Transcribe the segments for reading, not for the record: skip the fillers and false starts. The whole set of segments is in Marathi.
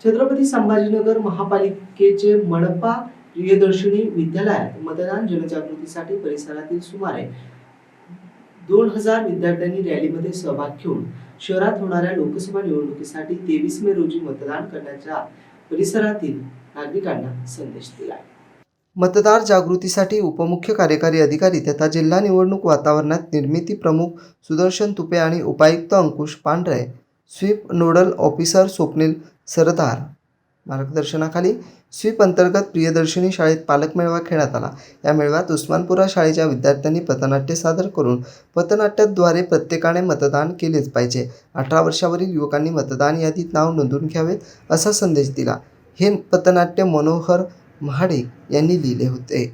छत्रपती संभाजीनगर महापालिकेचे मनपा प्रियदर्शिनी विद्यालयात मतदान जनजागृतीसाठी परिसरातील सुमारे 2000 विद्यार्थ्यांनी रॅलीमध्ये सहभाग घेऊन शहरात होणाऱ्या लोकसभा निवडणुकीसाठी 23 मे रोजी मतदान करण्याचा परिसरातील नागरिकांना संदेश दिला। मतदार जागृतीसाठी उपमुख्य कार्यकारी अधिकारी तथा जिल्हा निवडणूक वातावरणात निर्मिती प्रमुख सुदर्शन तुपे आणि उपायुक्त अंकुश पांढरे, स्वीप नोडल ऑफिसर स्वप्नील सरदार मार्गदर्शनाखाली स्वीप अंतर्गत प्रियदर्शिनी शाळेत पालक मेळावा घेण्यात आला। या मेळाव्यात उस्मानपुरा शाळेच्या विद्यार्थ्यांनी पथनाट्य सादर करून पथनाट्याद्वारे प्रत्येकाने मतदान केलेच पाहिजे, 18 वर्षावरील युवकांनी मतदान यादीत नाव नोंदवून घ्यावे असा संदेश दिला। हे पथनाट्य मनोहर महाडिक यांनी लिहिले होते।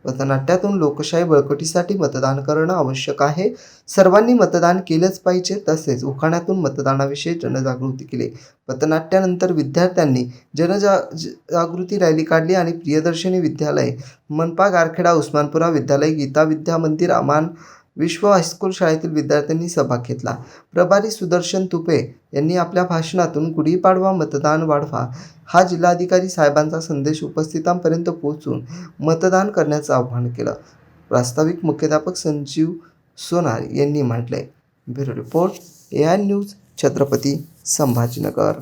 पथनाट्यातून लोकशाही बळकटीसाठी मतदान करणं आवश्यक आहे, सर्वांनी मतदान केलंच पाहिजे, तसेच उखाण्यातून मतदानाविषयी जनजागृती केली। पथनाट्यानंतर विद्यार्थ्यांनी जनजागृती रॅली काढली आणि प्रियदर्शिनी विद्यालय, मनपा गारखेडा, उस्मानपुरा विद्यालय, गीता विद्या मंदिर, अमान विश्व हायस्कूल शाळेतील विद्यार्थ्यांनी सहभाग घेतला। प्रभारी सुदर्शन तुपे यांनी आपल्या भाषणातून गुढीपाडवा मतदान वाढवा हा जिल्हाधिकारी साहेबांचा संदेश उपस्थितांपर्यंत पोहोचून मतदान करण्याचं आवाहन केलं। प्रास्ताविक मुख्याध्यापक संजीव सोनार यांनी म्हटले। Bureau report AI news, Chhatrapati Sambhajinagar.